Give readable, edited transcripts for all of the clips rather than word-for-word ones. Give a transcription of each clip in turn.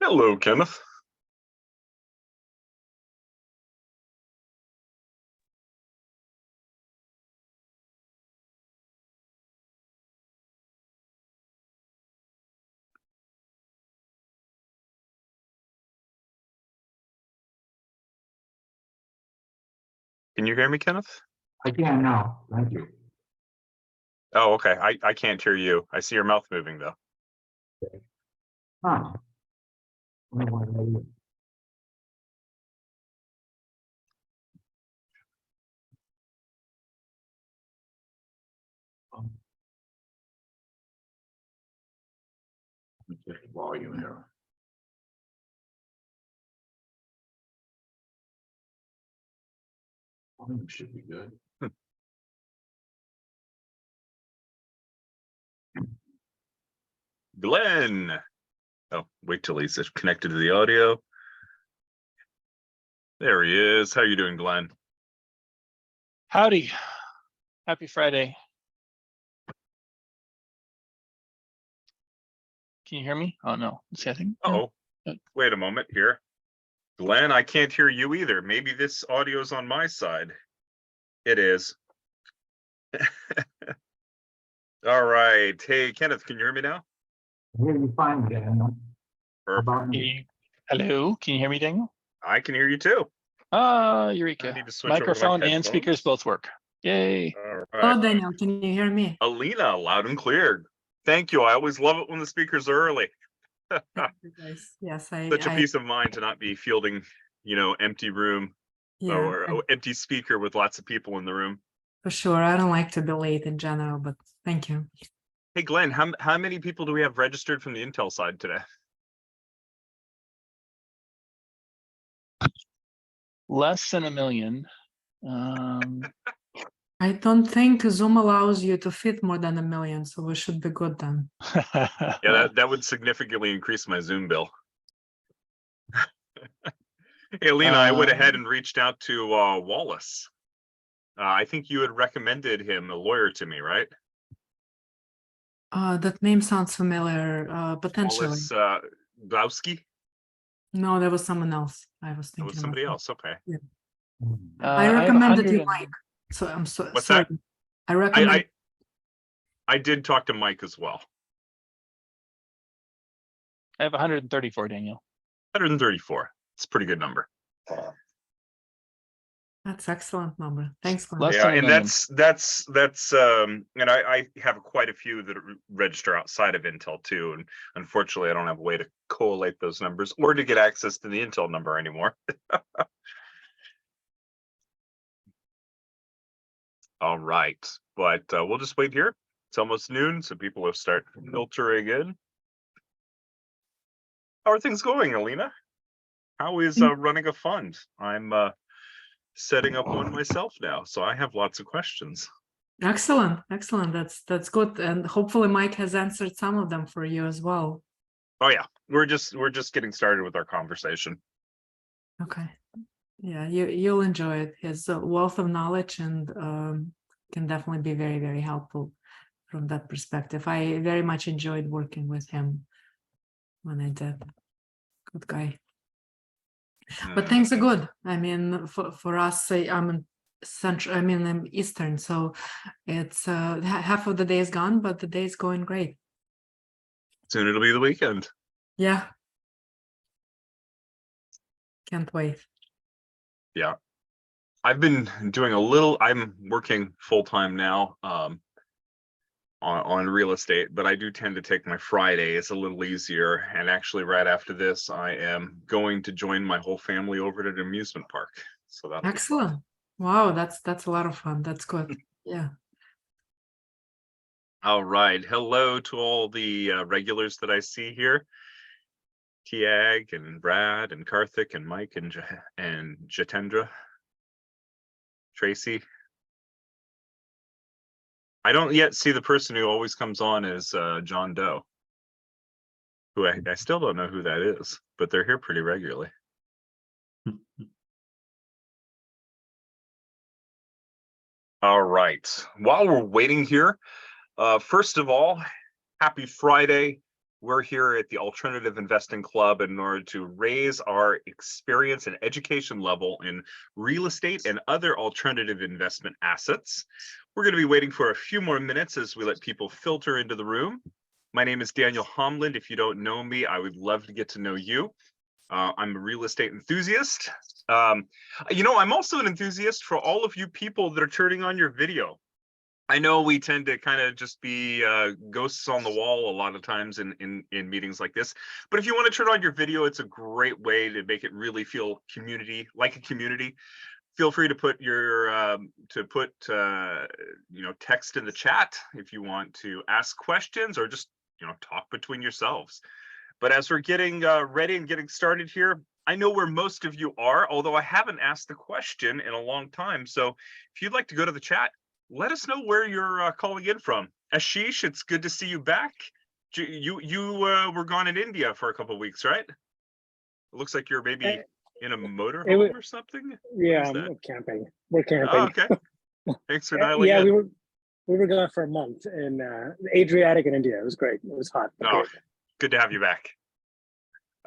Hello, Kenneth. Can you hear me, Kenneth? I can now. Thank you. Oh, okay. I can't hear you. I see your mouth moving though. Huh. Get the volume here. Volume should be good. Glenn. Oh, wait till he's connected to the audio. There he is. How you doing, Glenn? Howdy. Happy Friday. Can you hear me? Oh, no. Let's see, I think. Uh-oh. Wait a moment here. Glenn, I can't hear you either. Maybe this audio is on my side. It is. All right. Hey, Kenneth, can you hear me now? I hear you fine, Daniel. How Perfect. about me? Hello. Can you hear me, Daniel? I can hear you too. Ah, I Eureka. need to switch over to my Microphone and headphones. speakers both work. Yay. All Oh, right. Daniel, can you hear me? Alina, loud and clear. Thank you. I always love it when the speakers are early. Yes, Such a peace of mind to not be fielding, empty room or empty speaker with lots of people in the room. for sure. I don't like to be late in general, but thank you. Hey, Glenn, how many people do we have registered from the Intel side today? Less than 1 million. I don't think Zoom allows you to fit more than 1 million, so we should be good then. Yeah, that would significantly increase my Zoom bill. Hey, Alina, I went ahead and reached out to Wallace. I think you had recommended him, a lawyer, to me, right? That name sounds familiar, potentially. Wallace Blowski? No, there was someone else I was That thinking was somebody about. else. Okay. Yeah. I I have recommended you 100 Mike, so I'm so What's sorry. that? I recommend. I did talk to Mike as well. I have 134, Daniel. 134. It's a pretty good number. That's excellent number. Thanks, Glenn. Less Yeah, than 1 and million. that's and I have quite a few that register outside of Intel too, and unfortunately I don't have a way to collate those numbers or to get access to the Intel number anymore. All right, but we'll just wait here. It's almost noon, so people will start filtering in. How are things going, Alina? How is running a fund? I'm setting up one myself now, so I have lots of questions. Excellent. That's good, and hopefully Mike has answered some of them for you as well. Oh yeah, we're just getting started with our conversation. Okay. Yeah, you'll enjoy it. His wealth of knowledge and can definitely be very, very helpful from that perspective. I very much enjoyed working with him when I did. Good guy. But things are good. I mean, for us, I'm in Central. I'm in Eastern, so it's half of the day is gone, but the day is going great. Soon it'll be the weekend. Yeah. Can't wait. Yeah. I've been doing a little, I'm working full-time now on real estate, but I do tend to take my Fridays a little easier. And actually right after this, I am going to join my whole family over at an amusement park. So that's excellent. Wow, that's a lot of fun. That's good. Yeah. All right. Hello to all the regulars that I see here. Tiag and Brad and Karthik and Mike and Jatendra. Tracy. I don't yet see the person who always comes on as John Doe, who I still don't know who that is, but they're here pretty regularly. All right. While we're waiting here, first of all, happy Friday. We're here at the Alternative Investing Club in order to raise our experience and education level in real estate and other alternative investment assets. We're going to be waiting for a few more minutes as we let people filter into the room. My name is Daniel Homland. If you don't know me, I would love to get to know you. I'm a real estate enthusiast. I'm also an enthusiast for all of you people that are turning on your video. I know we tend to kind of just be ghosts on the wall a lot of times in meetings like this, but if you want to turn on your video, it's a great way to make it really feel like a community. Feel free to put your text in the chat if you want to ask questions or just talk between yourselves. But as we're getting ready and getting started here, I know where most of you are, although I haven't asked the question in a long time. So if you'd like to go to the chat, let us know where you're calling in from. Ashish, it's good to see you back. You were gone in India for a couple of weeks, right? It looks like you're maybe in a motorhome or something. Yeah, I'm camping. We're camping. Oh, okay. Thanks for dialing in. we were gone for a month in the Adriatic in India. It was great. It was hot. Oh, good to have you back.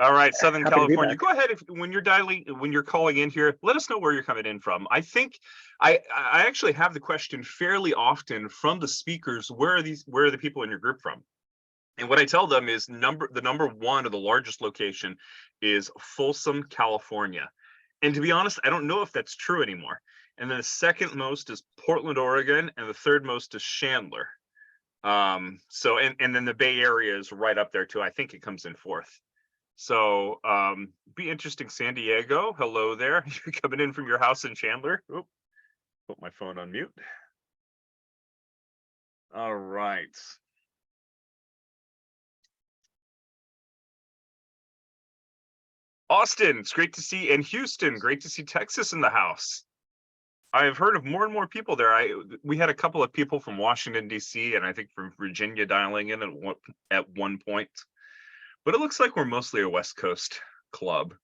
All right, Southern California. Go ahead when you're calling in here. Let us know where you're coming in from. I think I actually have the question fairly often from the speakers. Where are the people in your group from? And what I tell them is the number one or the largest location is Folsom, California. And to be honest, I don't know if that's true anymore. And then the second most is Portland, Oregon, and the third most is Chandler. And then the Bay Area is right up there too. I think it comes in fourth. So be interesting. San Diego, hello there. You're coming in from your house in Chandler. Oop, put my phone on mute. All right. Austin, it's great to see, and Houston, great to see Texas in the house. I've heard of more and more people there. We had a couple of people from Washington, D.C., and I think from Virginia dialing in at one point. But it looks like we're mostly a West Coast club.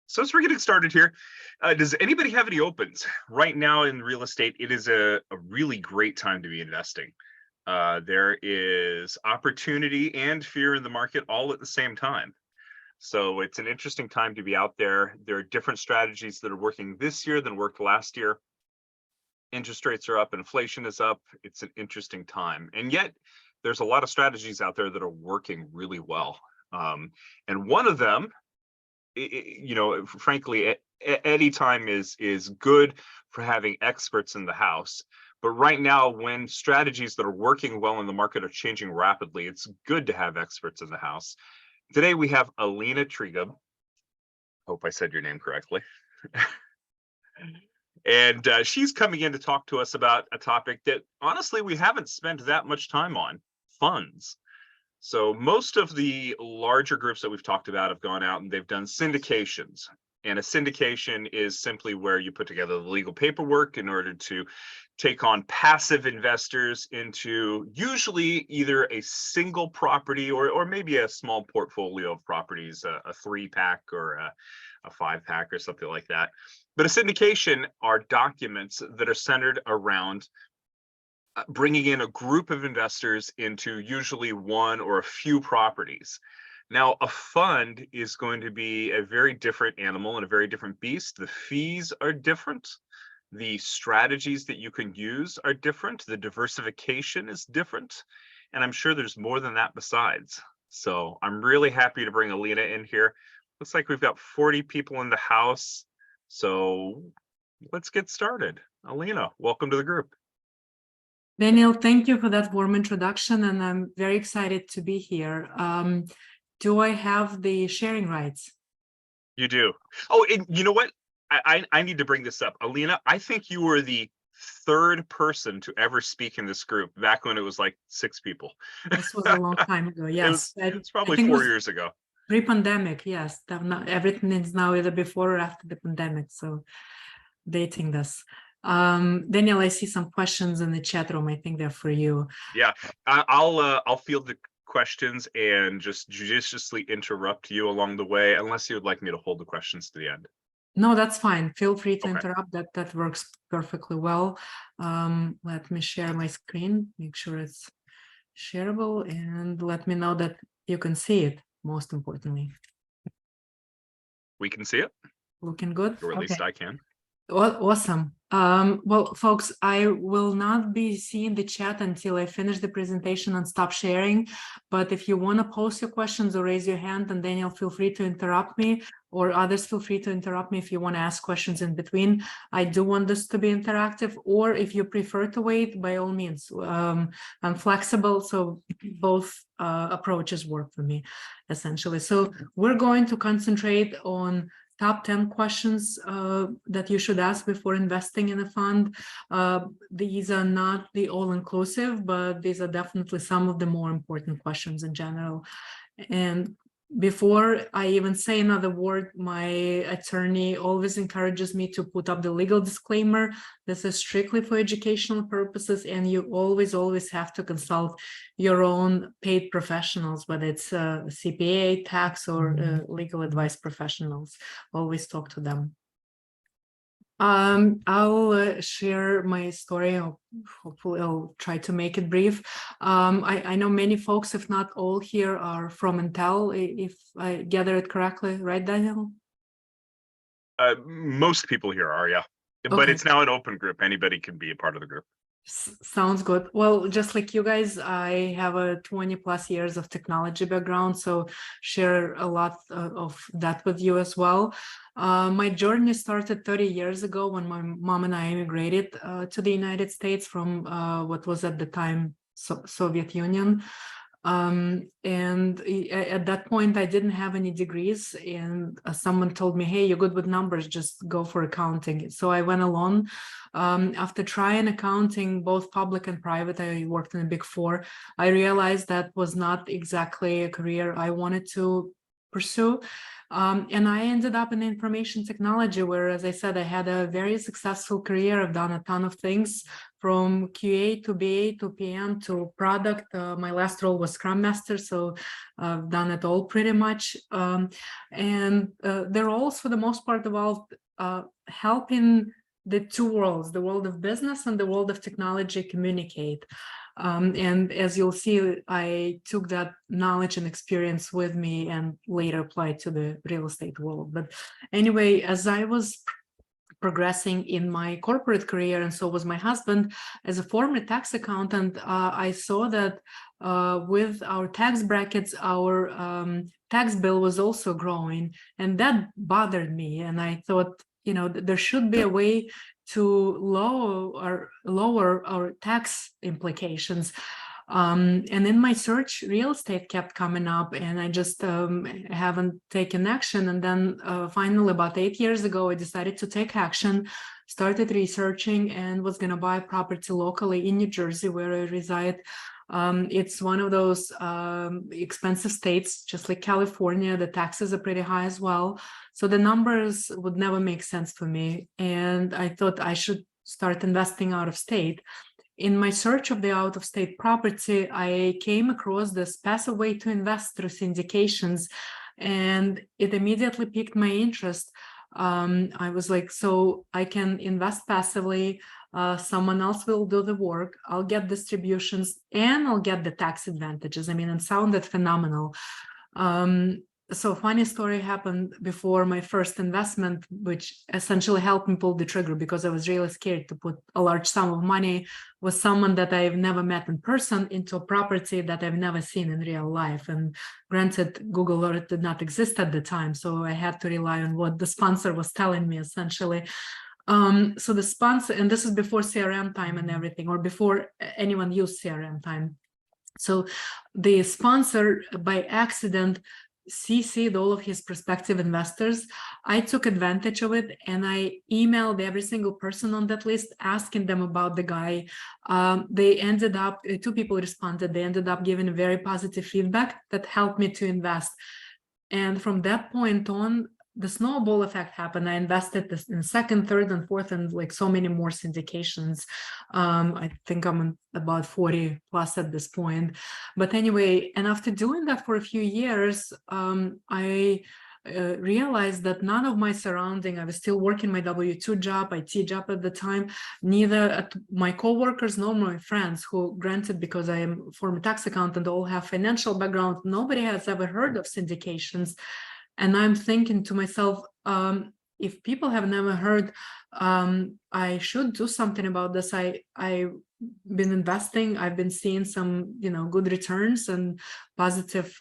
So as we're getting started here, does anybody have any opens? Right now in real estate, it is a really great time to be investing. There is opportunity and fear in the market all at the same time. So it's an interesting time to be out there. There are different strategies that are working this year than worked last year. Interest rates are up, inflation is up. It's an interesting time. And yet there's a lot of strategies out there that are working really well. And one of them, frankly, any time is good for having experts in the house. But right now, when strategies that are working well in the market are changing rapidly, it's good to have experts in the house. Today, we have Alina Trigub. Hope I said your name correctly. And she's coming in to talk to us about a topic that, honestly, we haven't spent that much time on, funds. So most of the larger groups that we've talked about have gone out and they've done syndications. And a syndication is simply where you put together the legal paperwork in order to take on passive investors into usually either a single property or maybe a small portfolio of properties, a 3-pack or a 5-pack or something like that. But a syndication are documents that are centered around bringing in a group of investors into usually one or a few properties. Now, a fund is going to be a very different animal and a very different beast. The fees are different. The strategies that you can use are different. The diversification is different. And I'm sure there's more than that besides. So I'm really happy to bring Alina in here. Looks like we've got 40 people in the house. So let's get started. Alina, welcome to the group. Daniel, thank you for that warm introduction, and I'm very excited to be here. Do I have the sharing rights? You do. Oh, and you know what? I need to bring this up. Alina, I think you were the third person to ever speak in this group back when it was like 6 people. This was a long time ago, yes. It's probably 4 years ago. Pre-pandemic, yes. Everything is now either before or after the pandemic, so dating this. Daniel, I see some questions in the chat room. I think they're for you. Yeah, I'll field the questions and just judiciously interrupt you along the way, unless you would like me to hold the questions to the end. No, that's fine. Feel free to Okay. interrupt. That works perfectly well. Let me share my screen, make sure it's shareable, and let me know that you can see it, most importantly. We can see it, Looking good? or at Okay. least I can. Well, awesome. Well, folks, I will not be seeing the chat until I finish the presentation and stop sharing. But if you want to post your questions or raise your hand, and Daniel, feel free to interrupt me, or others feel free to interrupt me if you want to ask questions in between. I do want this to be interactive, or if you prefer to wait, by all means. I'm flexible, so both approaches work for me, essentially. So we're going to concentrate on top 10 questions that you should ask before investing in a fund. These are not the all-inclusive, but these are definitely some of the more important questions in general. And before I even say another word, my attorney always encourages me to put up the legal disclaimer. This is strictly for educational purposes, and you always have to consult your own paid professionals, whether it's CPA, tax, or legal advice professionals. Always talk to them. I'll share my story. Hopefully I'll try to make it brief. I know many folks, if not all here, are from Intel, if I gather it correctly, right, Daniel? Most people here are, yeah. But Okay. it's now an open group. Anybody can be a part of the group. Sounds good. Well, just like you guys, I have a 20+ years of technology background, so share a lot of that with you as well. My journey started 30 years ago when my mom and I immigrated to the United States from what was at the time Soviet Union. And at that point, I didn't have any degrees, and someone told me, hey, you're good with numbers, just go for accounting. So I went alone. After trying accounting, both public and private, I worked in the Big Four. I realized that was not exactly a career I wanted to pursue. And I ended up in information technology, where, as I said, I had a very successful career. I've done a ton of things, from QA to BA to PM to product. My last role was Scrum Master, so I've done it all pretty much. And they're all, for the most part, about helping the two worlds, the world of business and the world of technology, communicate. And as you'll see, I took that knowledge and experience with me and later applied to the real estate world. But anyway, as I was progressing in my corporate career, and so was my husband, as a former tax accountant, I saw that with our tax brackets, our tax bill was also growing, and that bothered me. And I thought, there should be a way to lower our tax implications. And in my search, real estate kept coming up, and I just haven't taken action. And then finally, about 8 years ago, I decided to take action, started researching, and was going to buy property locally in New Jersey, where I reside. It's one of those expensive states, just like California. The taxes are pretty high as well. So the numbers would never make sense for me. And I thought I should start investing out of state. In my search of the out-of-state property, I came across this passive way to invest through syndications, and it immediately piqued my interest. I was like, so I can invest passively, someone else will do the work, I'll get distributions, and I'll get the tax advantages. I mean, it sounded phenomenal. So funny story happened before my first investment, which essentially helped me pull the trigger, because I was really scared to put a large sum of money with someone that I've never met in person into a property that I've never seen in real life. And granted, Google Earth did not exist at the time, so I had to rely on what the sponsor was telling me, essentially. So the sponsor, and this is before CRM time and everything, or before anyone used CRM time. So the sponsor, by accident, CC'd all of his prospective investors. I took advantage of it, and I emailed every single person on that list, asking them about the guy. They ended up, 2 people responded, they ended up giving very positive feedback that helped me to invest. And from that point on, the snowball effect happened. I invested this in second, third, and fourth, and like so many more syndications. I think I'm about 40 plus at this point. But anyway, and after doing that for a few years, I realized that none of my surrounding, I was still working my W-2 job, IT job at the time, neither at my coworkers nor my friends, who, granted, because I am former tax accountant, all have financial background, nobody has ever heard of syndications. And I'm thinking to myself, if people have never heard, I should do something about this. I've been investing, I've been seeing some, good returns and positive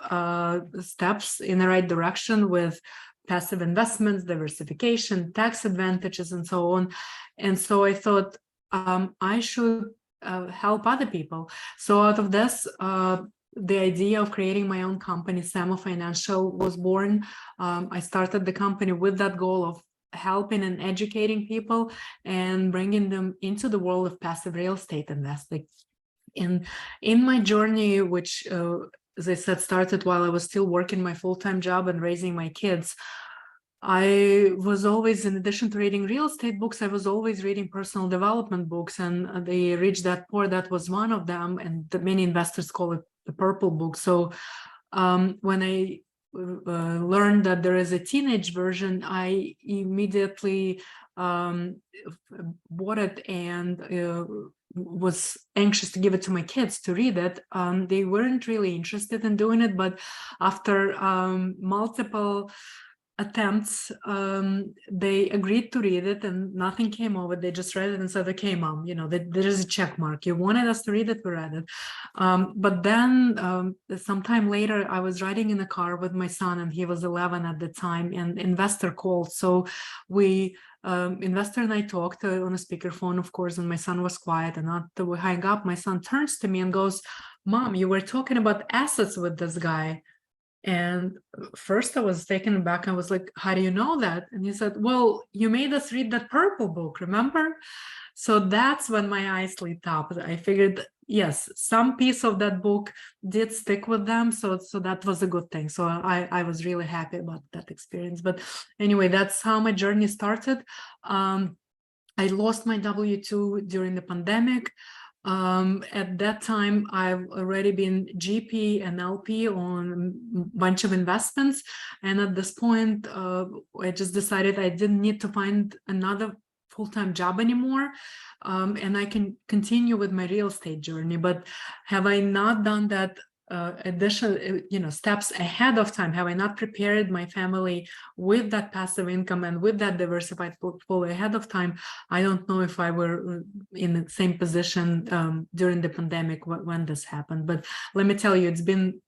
steps in the right direction with passive investments, diversification, tax advantages, and so on. And so I thought I should help other people. So out of this, the idea of creating my own company, Samo Financial, was born. I started the company with that goal of helping and educating people and bringing them into the world of passive real estate investing. And in my journey, which, as I said, started while I was still working my full-time job and raising my kids, I was always, in addition to reading real estate books, I was always reading personal development books, and the Rich Dad Poor Dad was one of them, and many investors call it the purple book. So when I learned that there is a teenage version, I immediately bought it and was anxious to give it to my kids to read it. They weren't really interested in doing it, but after multiple attempts, they agreed to read it, and nothing came of it. They just read it and said, okay, Mom, there is a check mark. You wanted us to read it, we read it. But then sometime later, I was riding in a car with my son, and he was 11 at the time, and investor called. So investor and I talked on a speakerphone, of course, and my son was quiet. And after we hang up, my son turns to me and goes, Mom, you were talking about assets with this guy. And first I was taken aback. I was like, how do you know that? And he said, well, you made us read that purple book, remember? So that's when my eyes lit up. I figured, yes, some piece of that book did stick with them. So that was a good thing. So I was really happy about that experience. But anyway, that's how my journey started. I lost my W-2 during the pandemic. At that time, I've already been GP and LP on a bunch of investments. And at this point, I just decided I didn't need to find another full-time job anymore. And I can continue with my real estate journey. But have I not done that additional, steps ahead of time? Have I not prepared my family with that passive income and with that diversified portfolio ahead of time? I don't know if I were in the same position during the pandemic when this happened. But let me tell you, it's been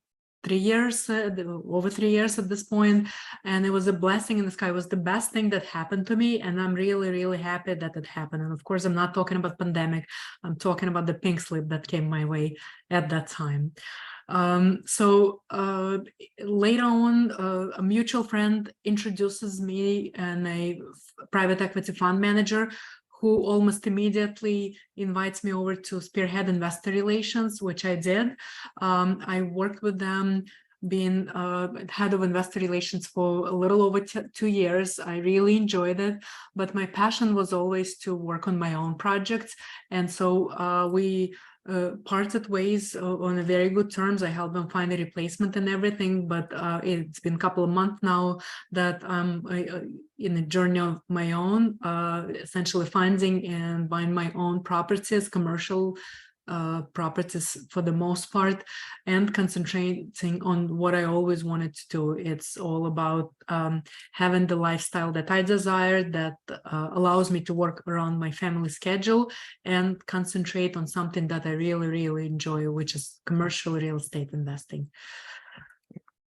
3 years, over 3 years at this point, and it was a blessing in the sky. It was the best thing that happened to me, and I'm really, really happy that it happened. And of course, I'm not talking about pandemic. I'm talking about the pink slip that came my way at that time. So later on, a mutual friend introduces me and a private equity fund manager who almost immediately invites me over to spearhead investor relations, which I did. I worked with them, being head of investor relations for a little over 2 years. I really enjoyed it, but my passion was always to work on my own projects. And so we parted ways on a very good terms. I helped them find a replacement and everything, but it's been a couple of months now that I'm in a journey of my own, essentially finding and buying my own properties, commercial properties for the most part, and concentrating on what I always wanted to do. It's all about having the lifestyle that I desire, that allows me to work around my family schedule and concentrate on something that I really, really enjoy, which is commercial real estate investing.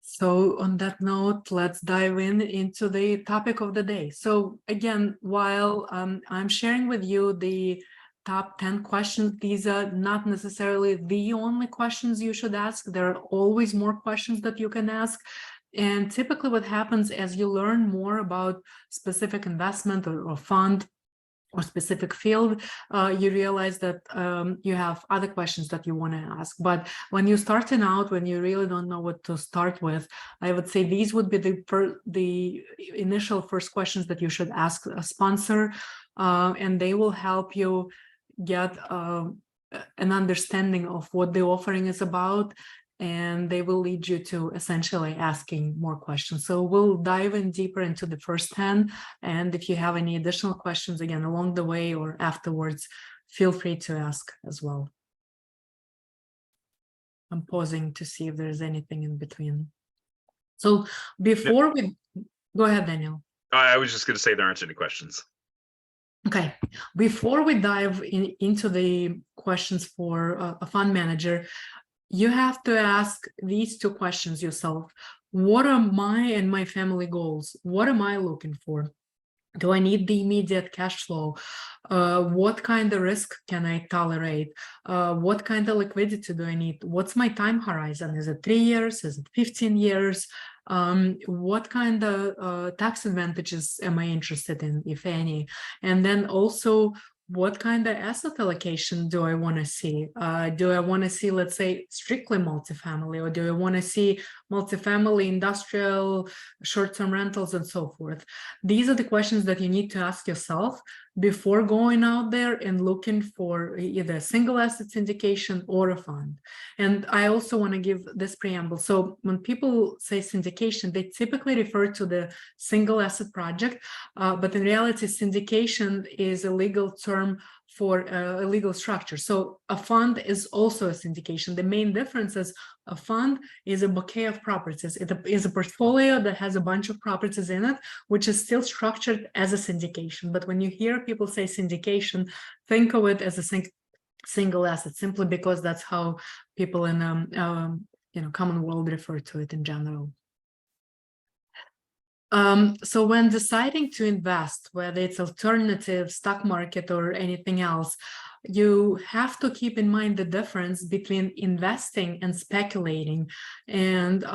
So on that note, let's dive into the topic of the day. So again, while I'm sharing with you the top 10 questions, these are not necessarily the only questions you should ask. There are always more questions that you can ask. And typically what happens as you learn more about specific investment or fund or specific field, you realize that you have other questions that you want to ask. But when you're starting out, when you really don't know what to start with, I would say these would be the initial first questions that you should ask a sponsor, and they will help you get an understanding of what the offering is about and they will lead you to essentially asking more questions. So we'll dive in deeper into the first 10. And if you have any additional questions, again, along the way or afterwards, feel free to ask as well. I'm pausing to see if there's anything in between. So before we go ahead, Daniel. I was just going to say there aren't any questions. Okay, before we dive into the questions for a fund manager, you have to ask these two questions yourself. What are my and my family goals? What am I looking for? Do I need the immediate cash flow? What kind of risk can I tolerate? What kind of liquidity do I need? What's my time horizon? Is it 3 years? Is it 15 years? What kind of tax advantages am I interested in, if any? And then also, what kind of asset allocation do I want to see? Do I want to see, let's say, strictly multifamily, or do I want to see multifamily, industrial, short-term rentals, and so forth? These are the questions that you need to ask yourself before going out there and looking for either a single asset syndication or a fund. And I also want to give this preamble. So when people say syndication, they typically refer to the single asset project, but in reality, syndication is a legal term for a legal structure. So a fund is also a syndication. The main difference is a fund is a bouquet of properties. It is a portfolio that has a bunch of properties in it, which is still structured as a syndication. But when you hear people say syndication, think of it as a single asset, simply because that's how people in common world refer to it in general. So when deciding to invest, whether it's alternative, stock market, or anything else, you have to keep in mind the difference between investing and speculating. And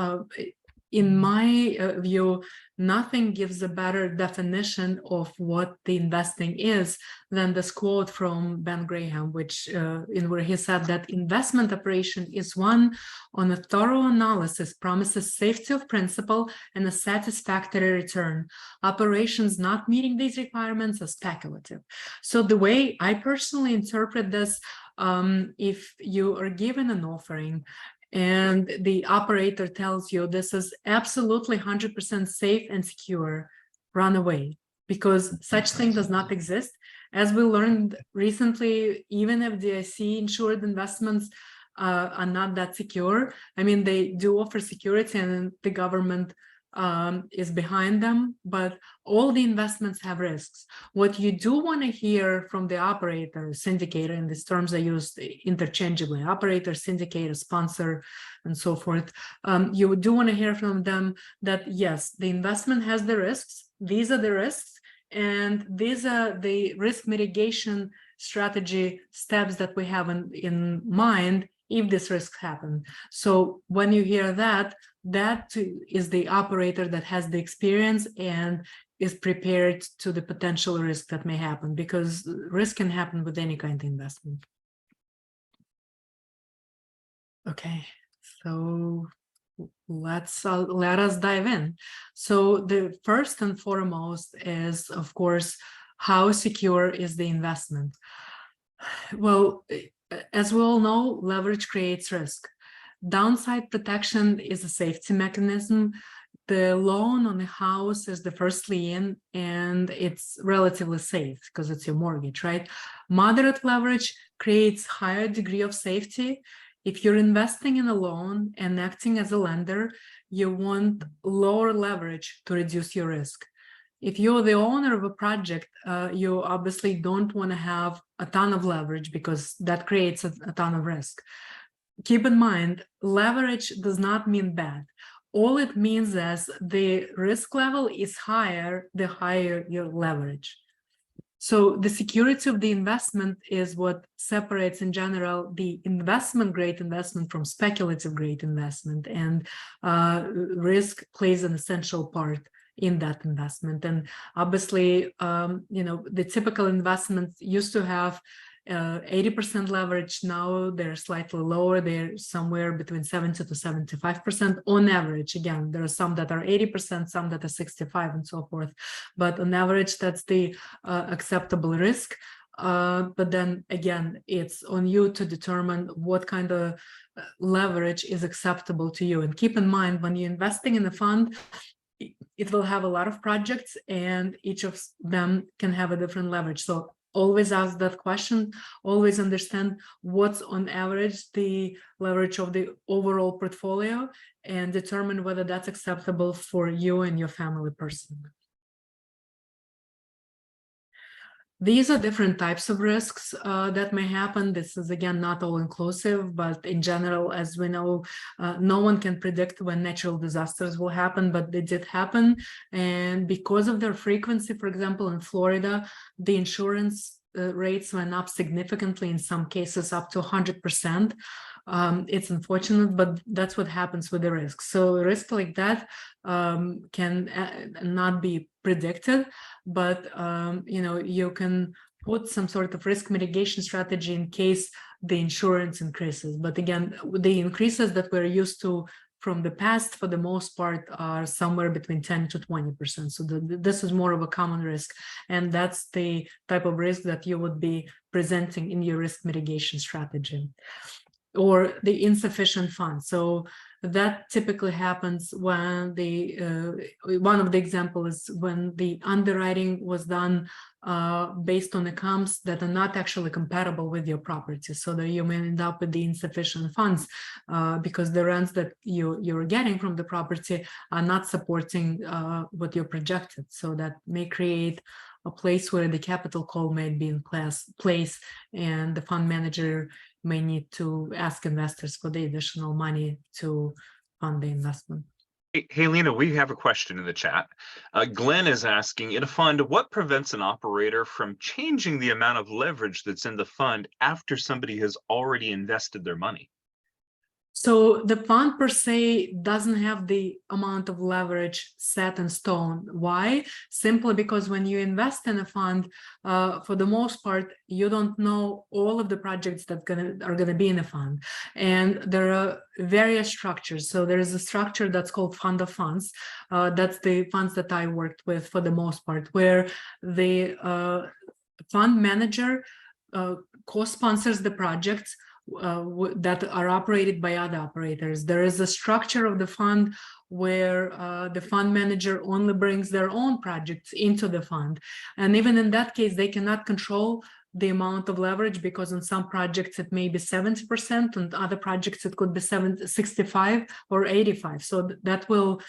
in my view, nothing gives a better definition of what the investing is than this quote from Ben Graham, which where he said that investment operation is one on a thorough analysis promises safety of principal and a satisfactory return. Operations not meeting these requirements are speculative. So the way I personally interpret this, if you are given an offering and the operator tells you this is absolutely 100% safe and secure, run away, because such thing does not exist. As we learned recently, even FDIC insured investments are not that secure. I mean, they do offer security and the government is behind them, but all the investments have risks. What you do want to hear from the operator, syndicator, and these terms are used interchangeably, operator, syndicator, sponsor, and so forth. You do want to hear from them that, yes, the investment has the risks. These are the risks, and these are the risk mitigation strategy steps that we have in mind if this risk happen. So when you hear that, that is the operator that has the experience and is prepared to the potential risk that may happen, because risk can happen with any kind of investment. Okay, so let us dive in. So the first and foremost is, of course, how secure is the investment? Well, as we all know, leverage creates risk. Downside protection is a safety mechanism. The loan on a house is the first lien, and it's relatively safe because it's your mortgage, right? Moderate leverage creates higher degree of safety. If you're investing in a loan and acting as a lender, you want lower leverage to reduce your risk. If you're the owner of a project, you obviously don't want to have a ton of leverage because that creates a ton of risk. Keep in mind, leverage does not mean bad. All it means is the risk level is higher, the higher your leverage. So the security of the investment is what separates, in general, the investment-grade investment from speculative-grade investment, and risk plays an essential part in that investment. And obviously, the typical investments used to have 80% leverage. Now they're slightly lower. They're somewhere between 70 to 75% on average. Again, there are some that are 80%, some that are 65, and so forth. But on average, that's the acceptable risk. But then again, it's on you to determine what kind of leverage is acceptable to you. And keep in mind, when you're investing in a fund, it will have a lot of projects and each of them can have a different leverage. So always ask that question, always understand what's on average the leverage of the overall portfolio and determine whether that's acceptable for you and your family personally. These are different types of risks that may happen. This is, again, not all inclusive, but in general, as we know, no one can predict when natural disasters will happen, but they did happen. And because of their frequency, for example, in Florida, the insurance rates went up significantly, in some cases up to 100%. It's unfortunate, but that's what happens with the risk. So a risk like that can not be predicted, but you can put some sort of risk mitigation strategy in case the insurance increases. But again, the increases that we're used to from the past, for the most part, are somewhere between 10 to 20%. So this is more of a common risk, and that's the type of risk that you would be presenting in your risk mitigation strategy. Or the insufficient funds. So that typically happens when one of the examples is when the underwriting was done based on accounts that are not actually compatible with your property, so that you may end up with the insufficient funds because the rents that you're getting from the property are not supporting what you projected. So that may create a place where the capital call may be in place, and the fund manager may need to ask investors for the additional money to fund the investment. Hey, Lena, we have a question in the chat. Glenn is asking, in a fund, what prevents an operator from changing the amount of leverage that's in the fund after somebody has already invested their money? So the fund per se doesn't have the amount of leverage set in stone. Why? Simply because when you invest in a fund, for the most part, you don't know all of the projects that are gonna be in a fund. And there are various structures. So there is a structure that's called fund of funds. That's the funds that I worked with for the most part, where the fund manager co-sponsors the projects that are operated by other operators. There is a structure of the fund where the fund manager only brings their own projects into the fund. And even in that case, they cannot control the amount of leverage, because on some projects it may be 70%, and other projects it could be 65 or 85. So that will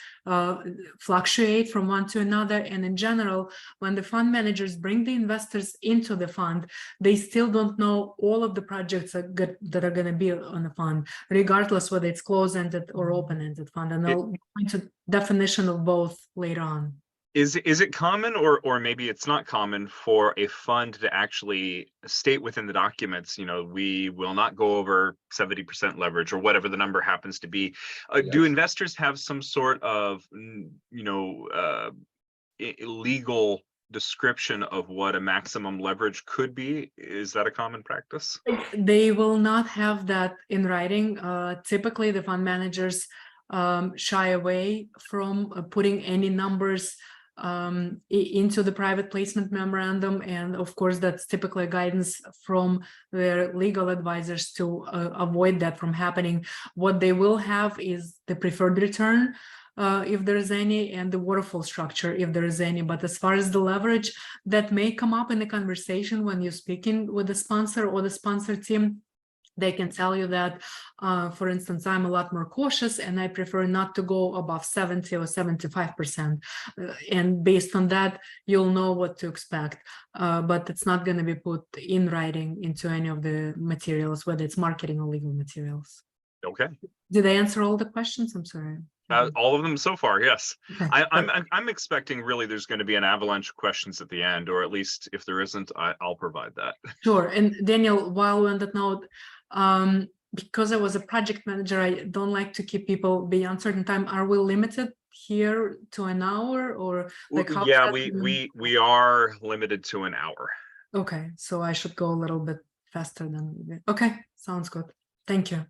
fluctuate from one to another. And in general, when the fund managers bring the investors into the fund, they still don't know all of the projects that are going to be on the fund, regardless whether it's closed-ended or open-ended fund. And I'll go into definition of both later on. Is it common, or maybe it's not common, for a fund to actually state within the documents, we will not go over 70% leverage, or whatever the number happens to be? Do investors have some sort of, legal description of what a maximum leverage could be? Is that a common practice? They will not have that in writing. Typically, the fund managers shy away from putting any numbers into the private placement memorandum, and of course that's typically a guidance from their legal advisors to avoid that from happening. What they will have is the preferred return, if there is any, and the waterfall structure, if there is any. But as far as the leverage, that may come up in the conversation when you're speaking with the sponsor or the sponsor team. They can tell you that, for instance, I'm a lot more cautious and I prefer not to go above 70 or 75%. And based on that, you'll know what to expect. But it's not going to be put in writing into any of the materials, whether it's marketing or legal materials. Okay. Did I answer all the questions? I'm sorry. All of them so far, yes. Okay. I'm expecting really there's going to be an avalanche of questions at the end, or at least if there isn't, I'll provide that. Sure. And Daniel, while we're on that note, because I was a project manager, I don't like to keep people beyond certain time. Are we limited here to an hour, or like how? Yeah, we are limited to an hour. Okay, so I should go a little bit faster than. Okay, sounds good. Thank you.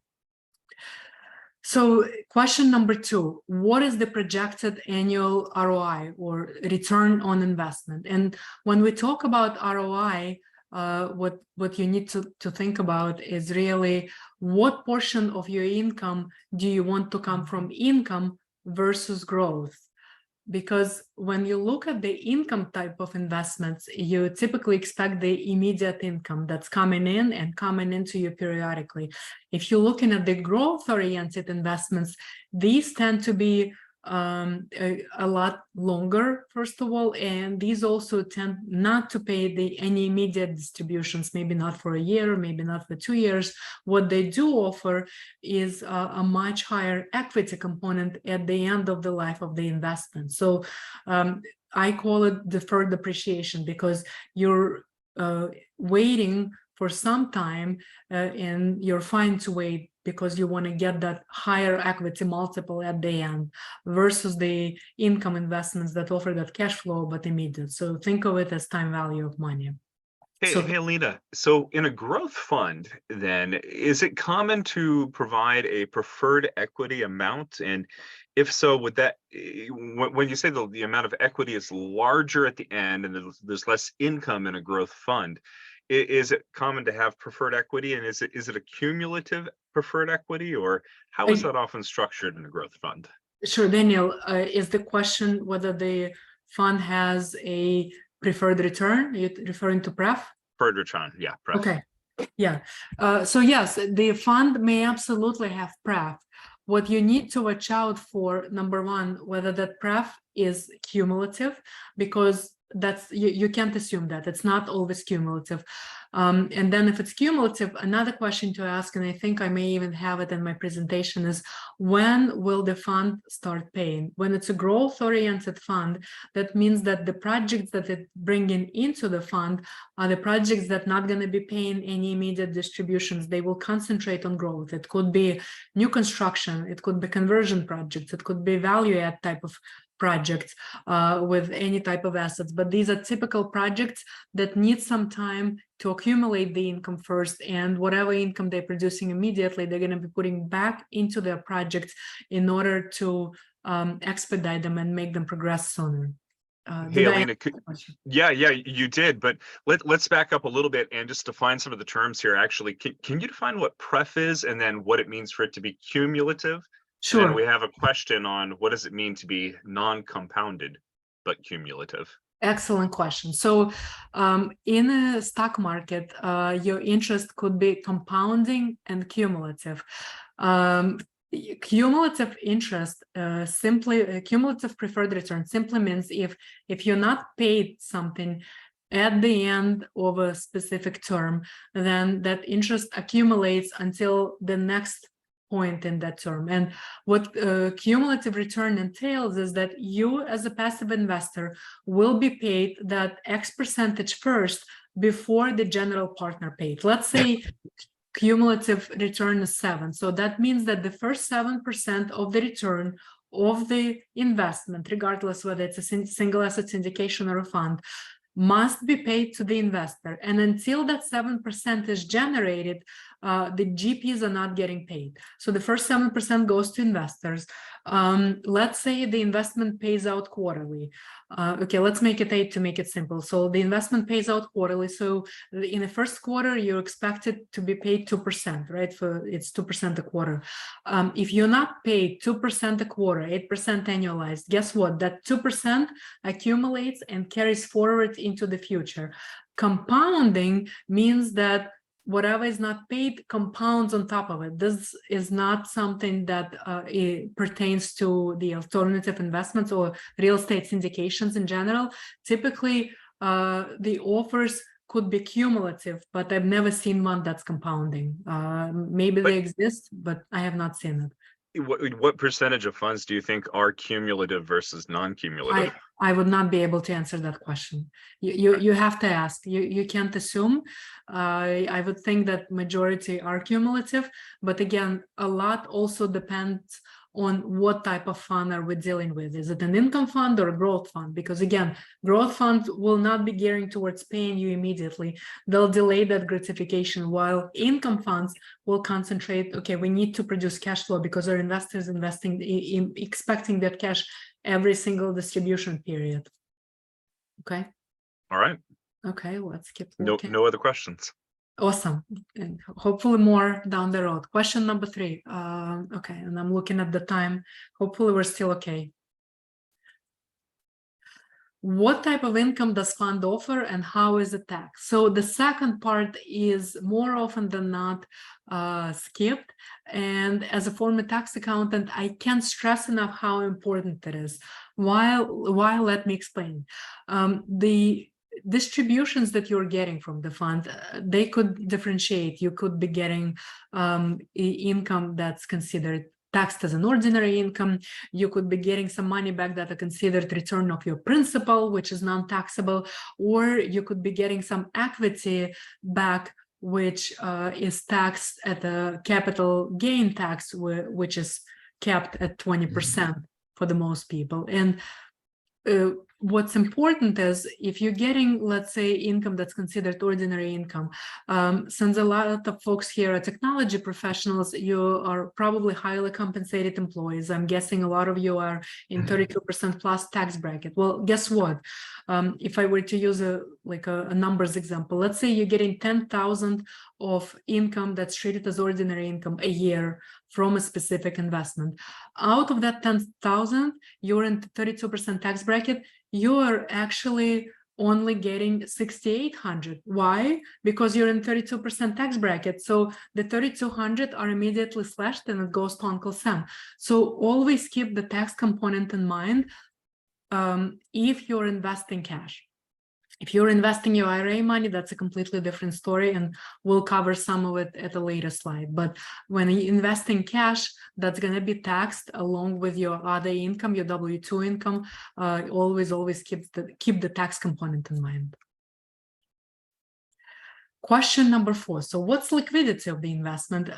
So question number 2, what is the projected annual ROI, or return on investment? And when we talk about ROI, what you need to think about is really what portion of your income do you want to come from income versus growth. Because when you look at the income type of investments, you typically expect the immediate income that's coming in and coming into you periodically. If you're looking at the growth-oriented investments, these tend to be a lot longer, first of all, and these also tend not to pay any immediate distributions, maybe not for a year, maybe not for 2 years. What they do offer is a much higher equity component at the end of the life of the investment. So I call it deferred appreciation, because you're waiting for some time and you're fine to wait because you want to get that higher equity multiple at the end versus the income investments that offer that cash flow but immediate. So think of it as time value of money. Hey, Alina, so in a growth fund, then, is it common to provide a preferred equity amount? And if so, would that, when you say the amount of equity is larger at the end and there's less income in a growth fund, is it common to have preferred equity? And is it a cumulative preferred equity, or how is that often structured in a growth fund? Sure, Daniel, is the question whether the fund has a preferred return? You're referring to pref? Preferred return, yeah, pref. Okay, yeah. So yes, the fund may absolutely have pref. What you need to watch out for, number one, whether that pref is cumulative, because that's you can't assume that it's not always cumulative. And then if it's cumulative, another question to ask, and I think I may even have it in my presentation, is when will the fund start paying? When it's a growth-oriented fund, that means that the projects that it's bringing into the fund are the projects that not going to be paying any immediate distributions. They will concentrate on growth. It could be new construction, it could be conversion projects, it could be value add type of projects with any type of assets, but these are typical projects that need some time to accumulate the income first, and whatever income they're producing immediately, they're going to be putting back into their projects in order to expedite them and make them progress sooner. Hey, Alina, yeah, you did, but let's back up a little bit and just define some of the terms here. Actually, can you define what pref is and then what it means for it to be cumulative? Sure. And then we have a question on what does it mean to be non-compounded but cumulative? Excellent question. So in a stock market, your interest could be compounding and cumulative. Cumulative interest, cumulative preferred return simply means if you're not paid something at the end of a specific term, then that interest accumulates until the next point in that term. And what cumulative return entails is that you as a passive investor will be paid that X percentage first before the general partner paid. Let's say cumulative return is 7. So that means that the first 7% of the return of the investment, regardless whether it's a single asset syndication or a fund, must be paid to the investor. And until that 7% is generated, the GPs are not getting paid. So the first 7% goes to investors. Let's say the investment pays out quarterly. Okay, let's make it 8 to make it simple. So the investment pays out quarterly. So in the first quarter, you're expected to be paid 2%, right? It's 2% a quarter. If you're not paid 2% a quarter, 8% annualized, guess what? That 2% accumulates and carries forward into the future. Compounding means that whatever is not paid compounds on top of it. This is not something that it pertains to the alternative investments or real estate syndications in general. Typically, the offers could be cumulative, but I've never seen one that's compounding. Maybe they exist, but I have not seen it. What percentage of funds do you think are cumulative versus non-cumulative? I would not be able to answer that question. You have to ask. You can't assume. I would think that majority are cumulative, but again, a lot also depends on what type of fund are we dealing with. Is it an income fund or a growth fund? Because again, growth funds will not be gearing towards paying you immediately. They'll delay that gratification, while income funds will concentrate, okay, we need to produce cash flow because our investors investing in expecting that cash every single distribution period. Okay. All right. Okay, let's keep No, looking. no other questions. Awesome. And hopefully more down the road. Question number 3. Okay, and I'm looking at the time. Hopefully we're still okay. What type of income does fund offer and how is it taxed? So the second part is more often than not skipped. And as a former tax accountant, I can't stress enough how important it is. Why, let me explain. The distributions that you're getting from the fund, they could differentiate. You could be getting income that's considered taxed as an ordinary income. You could be getting some money back that are considered return of your principal, which is non-taxable, or you could be getting some equity back, which is taxed at a capital gain tax, which is capped at 20% for the most people. And what's important is if you're getting, let's say, income that's considered ordinary income, since a lot of folks here are technology professionals, you are probably highly compensated employees. I'm guessing a lot of you are in 32% plus tax bracket. Well, guess what? If I were to use a numbers example, let's say you're getting 10,000 of income that's treated as ordinary income a year from a specific investment. Out of that 10,000, you're in 32% tax bracket, you're actually only getting 6,800. Why? Because you're in 32% tax bracket. So the 3,200 are immediately slashed and it goes to Uncle Sam. So always keep the tax component in mind if you're investing cash. If you're investing your IRA money, that's a completely different story, and we'll cover some of it at a later slide. But when you invest in cash, that's going to be taxed along with your other income, your W-2 income. Always keep the tax component in mind. Question number 4. So what's liquidity of the investment?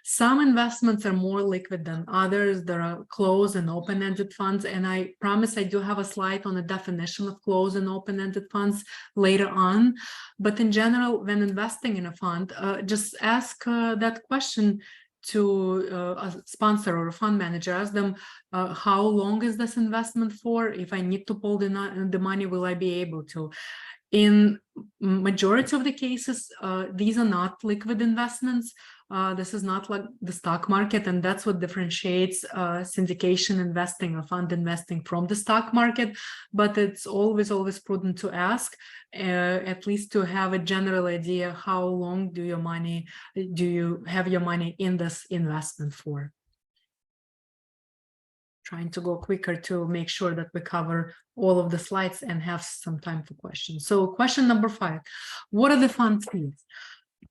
Some investments are more liquid than others. There are closed and open-ended funds. And I promise I do have a slide on the definition of closed and open-ended funds later on. But in general, when investing in a fund, just ask that question to a sponsor or a fund manager. Ask them, how long is this investment for? If I need to pull the money, will I be able to? In majority of the cases, these are not liquid investments. This is not like the stock market, and that's what differentiates syndication investing or fund investing from the stock market. But it's always prudent to ask, at least to have a general idea how long do you have your money in this investment for. Trying to go quicker to make sure that we cover all of the slides and have some time for questions. So question number 5, what are the fund fees?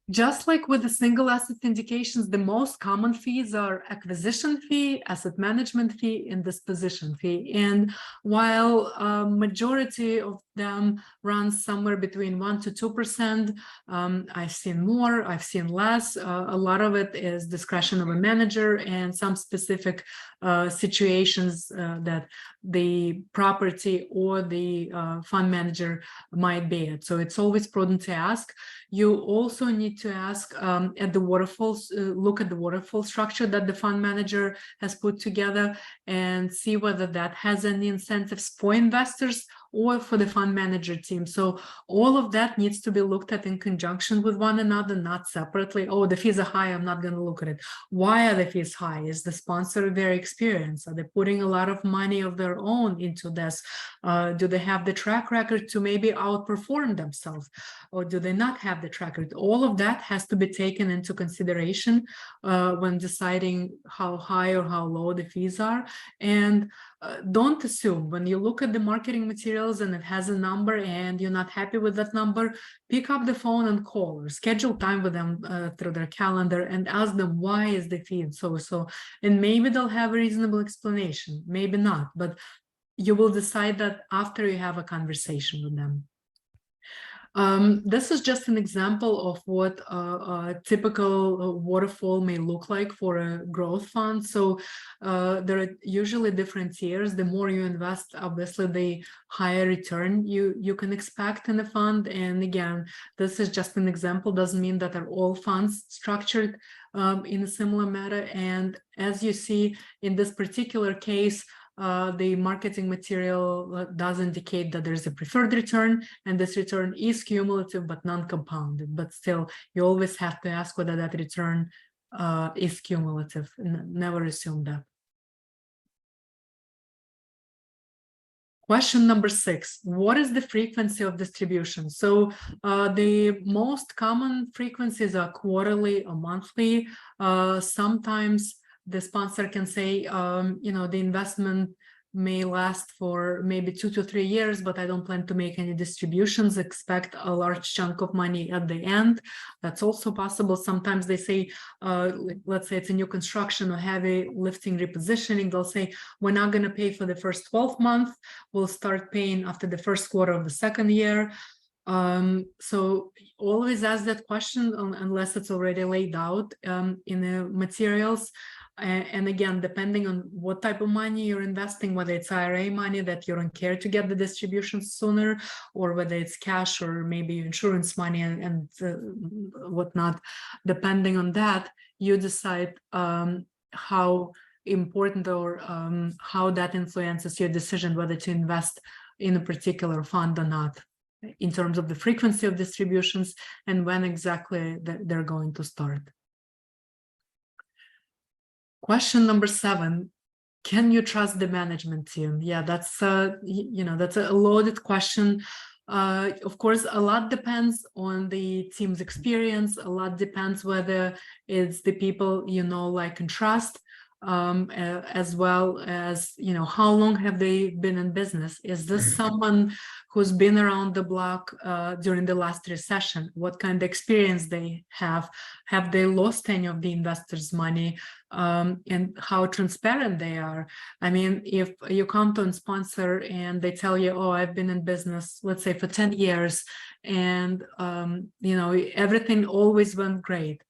Just like with the single asset syndications, the most common fees are acquisition fee, asset management fee, and disposition fee. And while majority of them runs somewhere between 1% to 2%, I've seen more, I've seen less. A lot of it is discretion of a manager and some specific situations that the property or the fund manager might be at. So it's always prudent to ask. You also need to ask at the waterfalls, look at the waterfall structure that the fund manager has put together and see whether that has any incentives for investors or for the fund manager team. So all of that needs to be looked at in conjunction with one another, not separately. Oh, the fees are high, I'm not going to look at it. Why are the fees high? Is the sponsor very experienced? Are they putting a lot of money of their own into this? Do they have the track record to maybe outperform themselves? Or do they not have the track record? All of that has to be taken into consideration when deciding how high or how low the fees are. And don't assume when you look at the marketing materials and it has a number and you're not happy with that number, pick up the phone and call or schedule time with them through their calendar and ask them why is the fee so, and maybe they'll have a reasonable explanation, maybe not, but you will decide that after you have a conversation with them. This is just an example of what a typical waterfall may look like for a growth fund. So there are usually different tiers. The more you invest, obviously, the higher return you can expect in a fund. And again, this is just an example, doesn't mean that are all funds structured in a similar manner. And as you see in this particular case, the marketing material does indicate that there's a preferred return, and this return is cumulative but non-compounded. But still, you always have to ask whether that return is cumulative. Never assume that. Question number 6, what is the frequency of distribution? So the most common frequencies are quarterly or monthly. Sometimes the sponsor can say, the investment may last for maybe 2 to 3 years, but I don't plan to make any distributions, expect a large chunk of money at the end. That's also possible. Sometimes they say, let's say it's a new construction or heavy lifting repositioning, they'll say, we're not going to pay for the first 12 months, we'll start paying after the first quarter of the second year. So always ask that question unless it's already laid out in the materials. And again, depending on what type of money you're investing, whether it's IRA money that you don't care to get the distribution sooner, or whether it's cash or maybe insurance money and whatnot, depending on that, you decide how important or how that influences your decision whether to invest in a particular fund or not, in terms of the frequency of distributions and when exactly they're going to start. Question number 7, can you trust the management team? Yeah, that's that's a loaded question. Of course, a lot depends on the team's experience. A lot depends whether it's the people you know, like, and trust, as well as, how long have they been in business? Is this someone who's been around the block during the last recession? What kind of experience they have? Have they lost any of the investors' money? And how transparent they are. I mean, if you come to a sponsor and they tell you, oh, I've been in business, let's say, for 10 years, and everything always went great,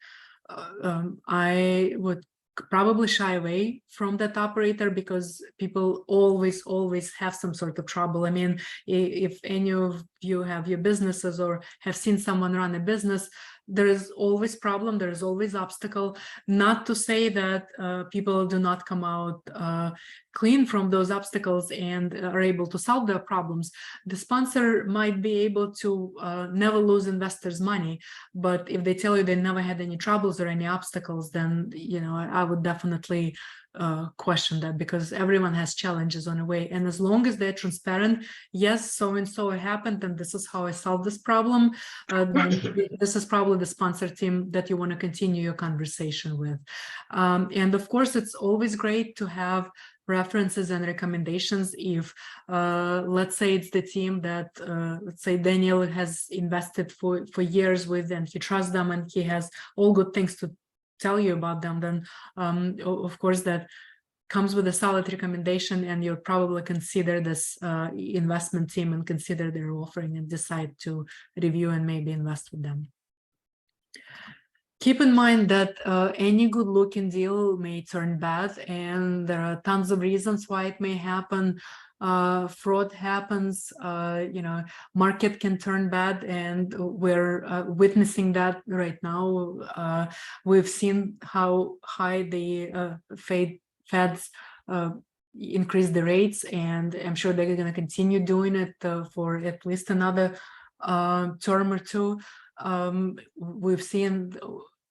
I would probably shy away from that operator, because people always have some sort of trouble. I mean, if any of you have your businesses or have seen someone run a business, there is always problem, there is always obstacle. Not to say that people do not come out clean from those obstacles and are able to solve their problems. The sponsor might be able to never lose investors' money, but if they tell you they never had any troubles or any obstacles, then I would definitely question that, because everyone has challenges on the way. And as long as they're transparent, yes, so and so it happened, and this is how I solved this problem, then this is probably the sponsor team that you want to continue your conversation with. And of course, it's always great to have references and recommendations. If let's say it's the team that let's say Daniel has invested for years with, and he trusts them and he has all good things to tell you about them, then of course that comes with a solid recommendation, and you'll probably consider this investment team and consider their offering and decide to review and maybe invest with them. Keep in mind that any good looking deal may turn bad, and there are tons of reasons why it may happen. Fraud happens, market can turn bad, and we're witnessing that right now. We've seen how high the Feds increase the rates, and I'm sure they're going to continue doing it for at least another term or two. We've seen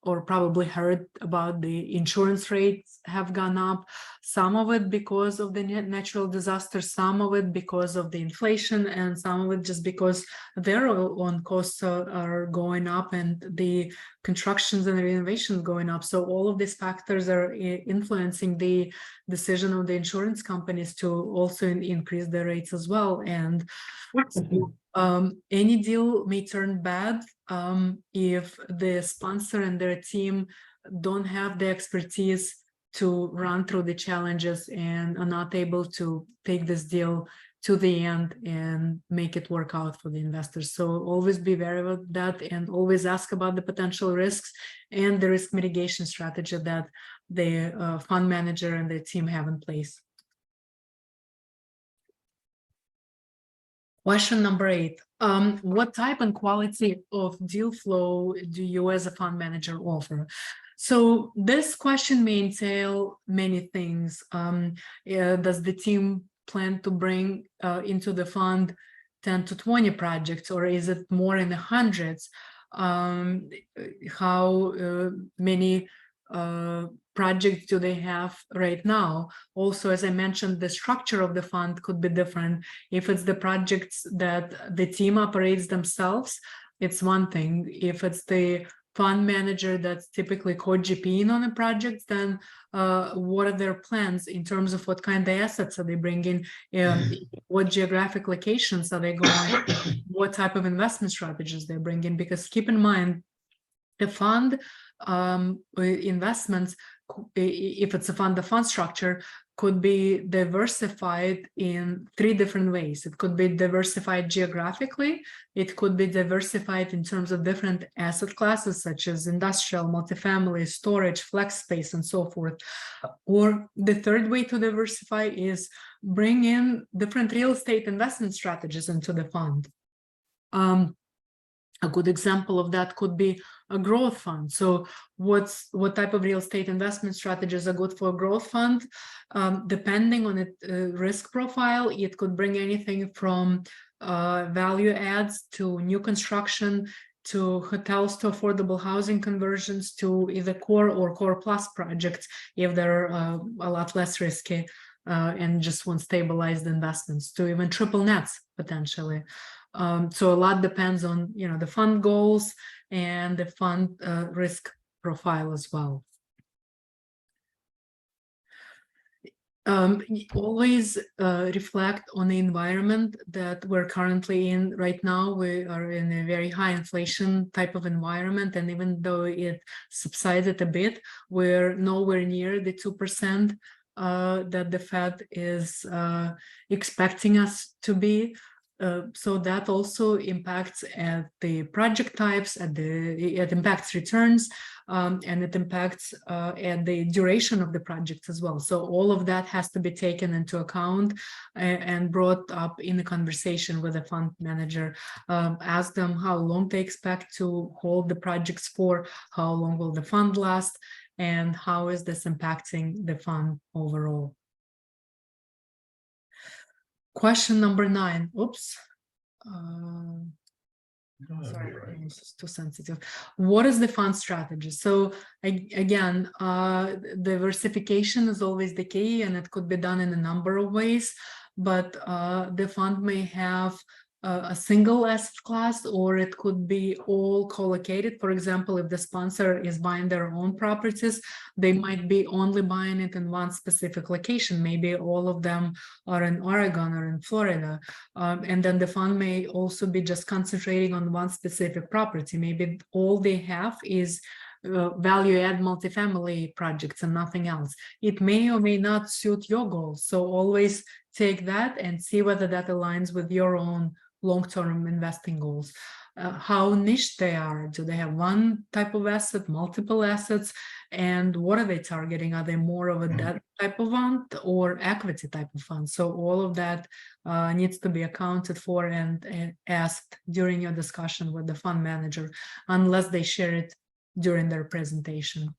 or probably heard about the insurance rates have gone up, some of it because of the natural disaster, some of it because of the inflation, and some of it just because their own costs are going up and the constructions and renovations going up. So all of these factors are influencing the decision of the insurance companies to also increase their rates as well. And any deal may turn bad if the sponsor and their team don't have the expertise to run through the challenges and are not able to take this deal to the end and make it work out for the investors. So always be wary of that, and always ask about the potential risks and the risk mitigation strategy that the fund manager and the team have in place. Question number 8. What type and quality of deal flow do you as a fund manager offer? So this question may entail many things. Does the team plan to bring into the fund 10 to 20 projects, or is it more in the hundreds? How many projects do they have right now? Also, as I mentioned, the structure of the fund could be different. If it's the projects that the team operates themselves, it's one thing. If it's the fund manager that's typically co-GPing on a project, then what are their plans in terms of what kind of assets are they bringing, what geographic locations are they going, what type of investment strategies they're bringing? Because keep in mind, the fund investments, if it's a fund, the fund structure could be diversified in 3 different ways. It could be diversified geographically. It could be diversified in terms of different asset classes, such as industrial, multifamily, storage, flex space, and so forth. Or the third way to diversify is bring in different real estate investment strategies into the fund. A good example of that could be a growth fund. So what type of real estate investment strategies are good for a growth fund? Depending on its risk profile, it could bring anything from value adds to new construction, to hotels, to affordable housing conversions, to either core or core plus projects if they're a lot less risky and just want stabilized investments, to even triple nets potentially. So a lot depends on, the fund goals and the fund risk profile as well. Always reflect on the environment that we're currently in right now. We are in a very high inflation type of environment, and even though it subsided a bit, we're nowhere near the 2% that the Fed is expecting us to be. So that also impacts at the project types, it impacts returns, and it impacts at the duration of the project as well. So all of that has to be taken into account and brought up in the conversation with the fund manager. Ask them how long they expect to hold the projects for, how long will the fund last, and how is this impacting the fund overall. Question number 9. Oops. Sorry, this is too sensitive. What is the fund strategy? So again, diversification is always the key, and it could be done in a number of ways. But the fund may have a single asset class, or it could be all co-located. For example, if the sponsor is buying their own properties, they might be only buying it in one specific location. Maybe all of them are in Oregon or in Florida. And then the fund may also be just concentrating on one specific property. Maybe all they have is value add multifamily projects and nothing else. It may or may not suit your goals. So always take that and see whether that aligns with your own long-term investing goals. How niche they are. Do they have one type of asset, multiple assets, and what are they targeting? Are they more of a debt type of fund or equity type of fund? So all of that needs to be accounted for and asked during your discussion with the fund manager, unless they share it during their presentation.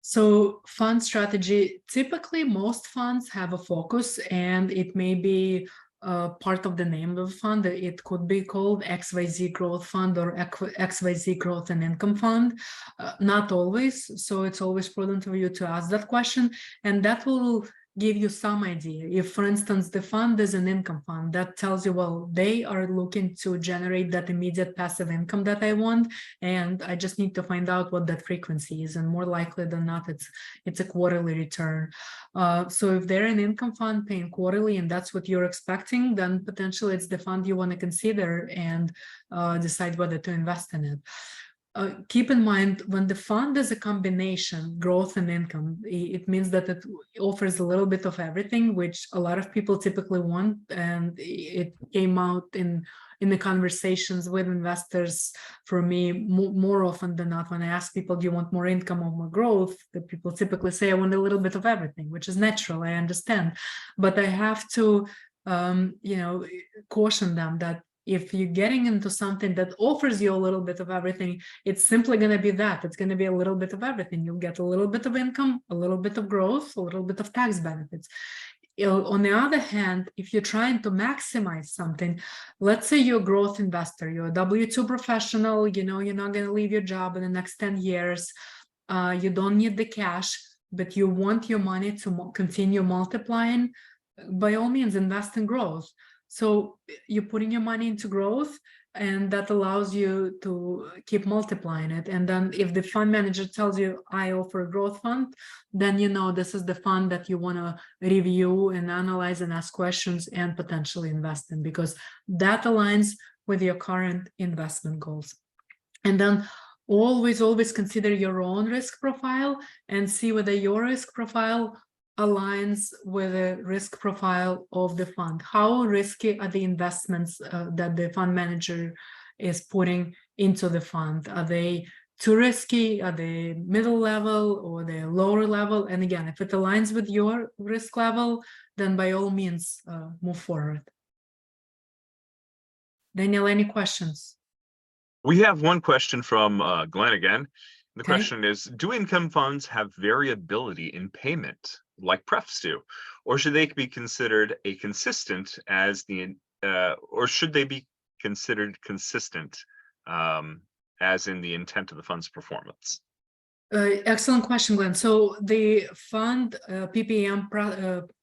So fund strategy, typically most funds have a focus, and it may be part of the name of the fund. It could be called XYZ Growth Fund or XYZ Growth and Income Fund. Not always, so it's always prudent for you to ask that question, and that will give you some idea. If, for instance, the fund is an income fund, that tells you, well, they are looking to generate that immediate passive income that I want, and I just need to find out what that frequency is, and more likely than not, it's a quarterly return. So if they're an income fund paying quarterly and that's what you're expecting, then potentially it's the fund you want to consider and decide whether to invest in it. Keep in mind, when the fund is a combination, growth and income, it means that it offers a little bit of everything, which a lot of people typically want. And it came out in the conversations with investors for me more often than not. When I ask people, do you want more income or more growth? The people typically say, I want a little bit of everything, which is natural, I understand. But I have to caution them that if you're getting into something that offers you a little bit of everything, it's simply going to be that. It's going to be a little bit of everything. You'll get a little bit of income, a little bit of growth, a little bit of tax benefits. On the other hand, if you're trying to maximize something, let's say you're a growth investor, you're a W-2 professional, you know, you're not going to leave your job in the next 10 years. You don't need the cash, but you want your money to continue multiplying. By all means, invest in growth. So you're putting your money into growth, and that allows you to keep multiplying it. And then if the fund manager tells you, I offer a growth fund, then you know this is the fund that you want to review and analyze and ask questions and potentially invest in, because that aligns with your current investment goals. And then always consider your own risk profile and see whether your risk profile aligns with the risk profile of the fund. How risky are the investments that the fund manager is putting into the fund? Are they too risky? Are they middle level or the lower level? And again, if it aligns with your risk level, then by all means, move forward. Daniel, any questions? We have one question from Glenn again. The Okay. question is, do income funds have variability in payment like prefs do? Or should they be considered a consistent as the, or should they be considered consistent as in the intent of the fund's performance? Excellent question, Glenn. So the fund PPM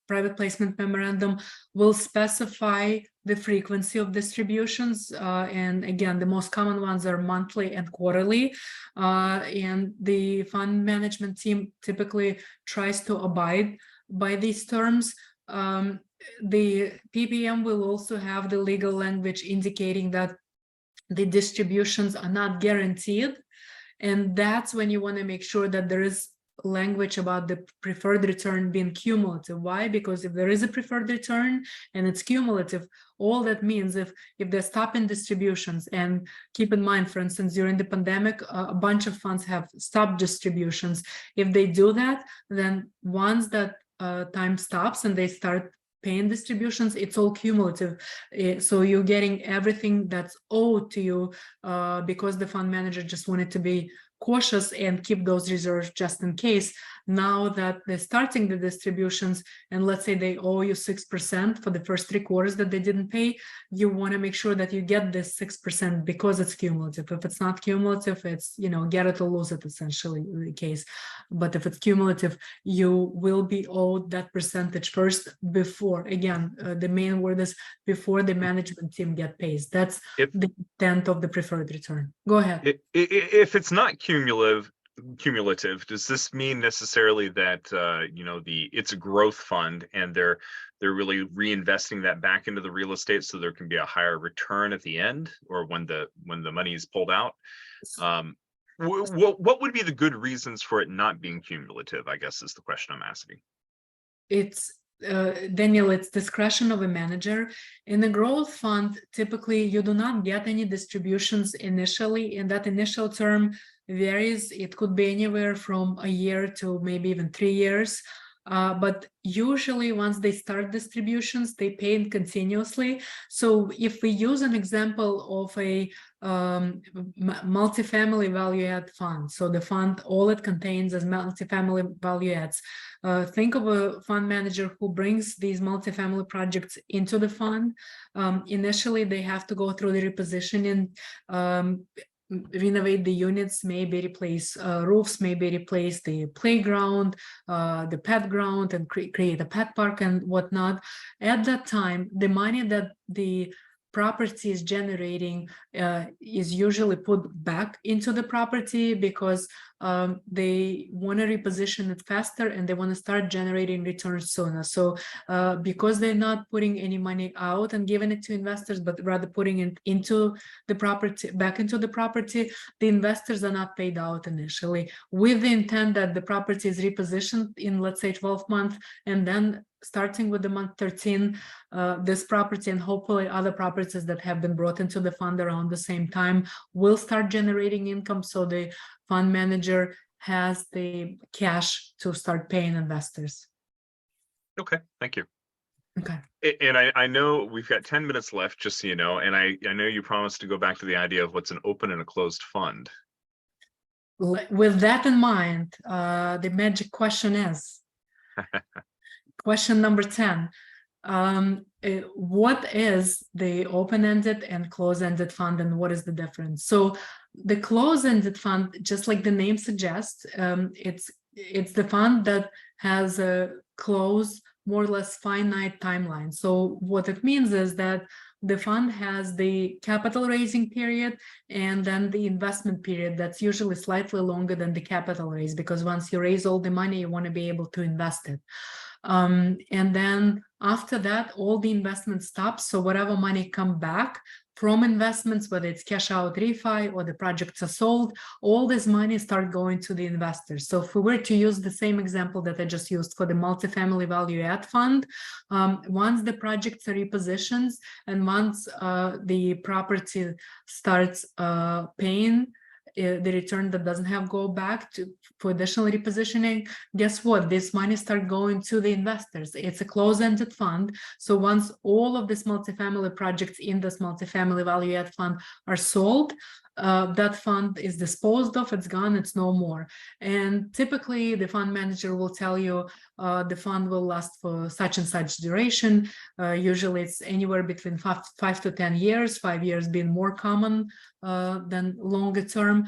private placement memorandum will specify the frequency of distributions. And again, the most common ones are monthly and quarterly. And the fund management team typically tries to abide by these terms. The PPM will also have the legal language indicating that the distributions are not guaranteed. And that's when you want to make sure that there is language about the preferred return being cumulative. Why? Because if there is a preferred return and it's cumulative, all that means if they're stopping distributions, and keep in mind, for instance, during the pandemic, a bunch of funds have stopped distributions. If they do that, then once that time stops and they start paying distributions, it's all cumulative. So you're getting everything that's owed to you because the fund manager just wanted to be cautious and keep those reserves just in case. Now that they're starting the distributions, and let's say they owe you 6% for the first 3 quarters that they didn't pay, you want to make sure that you get this 6% because it's cumulative. If it's not cumulative, it's, you know, get it or lose it, essentially the case. But if it's cumulative, you will be owed that percentage first before, again, the main word is before the management team get paid. That's the intent of the preferred return. Go ahead. If it's not cumulative, does this mean necessarily that you know, it's a growth fund and they're really reinvesting that back into the real estate so there can be a higher return at the end, or when the money is pulled out? What would be the good reasons for it not being cumulative, I guess, is the question I'm asking. It's Daniel, it's discretion of a manager. In a growth fund, typically you do not get any distributions initially, and that initial term varies. It could be anywhere from a year to maybe even 3 years. But usually once they start distributions, they pay in continuously. So if we use an example of a multifamily value add fund, so the fund, all it contains is multifamily value adds. Think of a fund manager who brings these multifamily projects into the fund. Initially, they have to go through the repositioning, renovate the units, maybe replace roofs, maybe replace the playground, the pet ground, and create a pet park and whatnot. At that time, the money that the property is generating is usually put back into the property because they want to reposition it faster and they want to start generating returns sooner. So because they're not putting any money out and giving it to investors, but rather putting it into the property, back into the property, the investors are not paid out initially, with the intent that the property is repositioned in, let's say, 12 months, and then starting with the month 13, this property and hopefully other properties that have been brought into the fund around the same time will start generating income. So the fund manager has the cash to start paying investors. Okay, thank you. Okay. And I know we've got 10 minutes left, just so you know, and I know you promised to go back to the idea of what's an open and a closed fund. With that in mind, the magic question is question number 10. What is the open-ended and close-ended fund, and what is the difference? So the close-ended fund, just like the name suggests, it's the fund that has a close, more or less finite timeline. So what it means is that the fund has the capital raising period and then the investment period that's usually slightly longer than the capital raise, because once you raise all the money, you want to be able to invest it. And then after that, all the investment stops. So whatever money come back from investments, whether it's cash out refi or the projects are sold, all this money start going to the investors. So if we were to use the same example that I just used for the multifamily value add fund, once the projects are repositioned and once the property starts paying the return that doesn't have go back to for additional repositioning, guess what? This money start going to the investors. It's a close-ended fund. So once all of these multifamily projects in this multifamily value add fund are sold, that fund is disposed of, it's gone, it's no more. And typically the fund manager will tell you the fund will last for such and such duration. Usually it's anywhere between 5 to 10 years, 5 years being more common than longer term.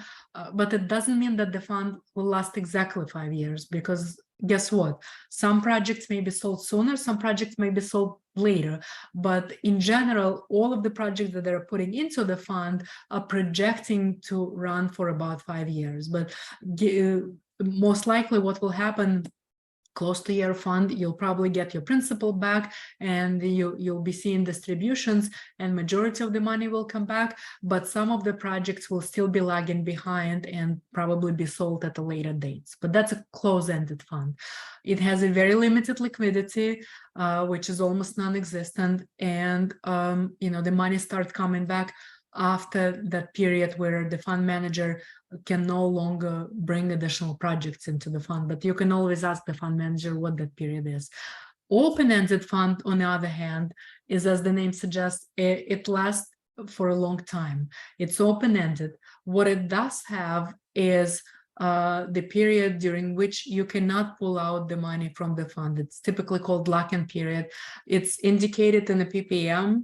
But it doesn't mean that the fund will last exactly 5 years, because guess what? Some projects may be sold sooner, some projects may be sold later. But in general, all of the projects that they're putting into the fund are projecting to run for about 5 years. But most likely what will happen, close to your fund, you'll probably get your principal back and you'll be seeing distributions and majority of the money will come back, but some of the projects will still be lagging behind and probably be sold at a later dates. But that's a close-ended fund. It has a very limited liquidity, which is almost non-existent, and the money starts coming back after that period where the fund manager can no longer bring additional projects into the fund. But you can always ask the fund manager what that period is. Open-ended fund, on the other hand, is, as the name suggests, it lasts for a long time. It's open-ended. What it does have is the period during which you cannot pull out the money from the fund. It's typically called lock-in period. It's indicated in the PPM.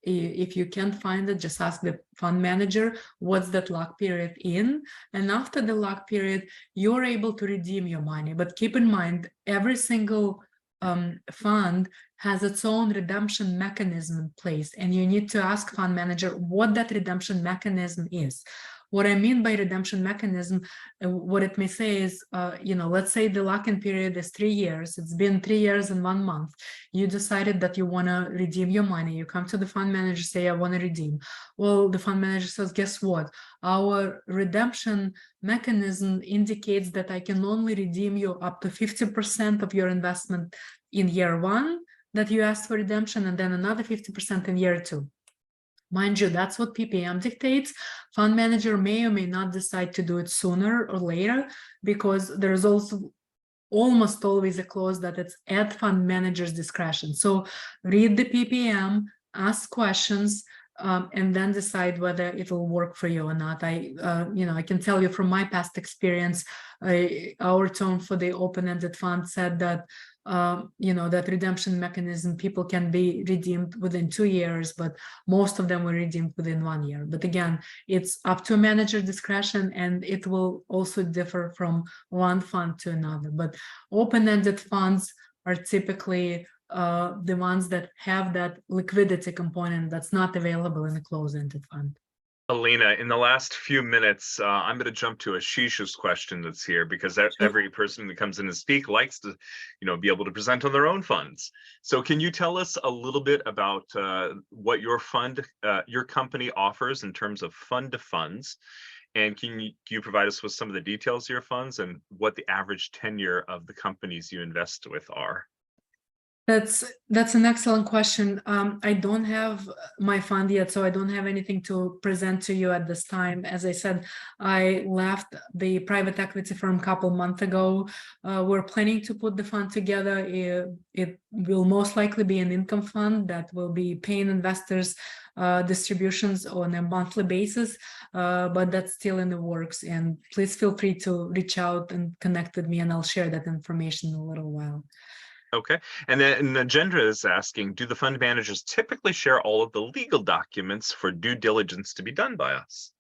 If you can't find it, just ask the fund manager what's that lock period in, and after the lock period you're able to redeem your money. But keep in mind, every single fund has its own redemption mechanism in place, and you need to ask fund manager what that redemption mechanism is. What I mean by redemption mechanism, what it may say is, let's say the lock-in period is 3 years. It's been 3 years and 1 month. You decided that you want to redeem your money. You come to the fund manager, say, I want to redeem. Well, the fund manager says, guess what? Our redemption mechanism indicates that I can only redeem you up to 50% of your investment in year 1 that you asked for redemption, and then another 50% in year 2. Mind you, that's what PPM dictates. Fund manager may or may not decide to do it sooner or later, because there's also almost always a clause that it's at fund manager's discretion. So read the PPM, ask questions, and then decide whether it will work for you or not. I can tell you from my past experience, our tone for the open-ended fund said that that redemption mechanism, people can be redeemed within 2 years, but most of them were redeemed within 1 year. But again, it's up to manager discretion, and it will also differ from one fund to another. But open-ended funds are typically the ones that have that liquidity component that's not available in a closed-ended fund. Alina, in the last few minutes, I'm going to jump to Ashish's question that's here, because every person that comes in to speak likes to, be able to present on their own funds. So can you tell us a little bit about what your company offers in terms of fund to funds? And can you provide us with some of the details of your funds and what the average tenure of the companies you invest with are? That's an excellent question. I don't have my fund yet, so I don't have anything to present to you at this time. As I said, I left the private equity firm a couple months ago. We're planning to put the fund together. It will most likely be an income fund that will be paying investors distributions on a monthly basis, but that's still in the works. And please feel free to reach out and connect with me, and I'll share that information in a little while. Okay, and then Agenda is asking, do the fund managers typically share all of the legal documents for due diligence to be done by us?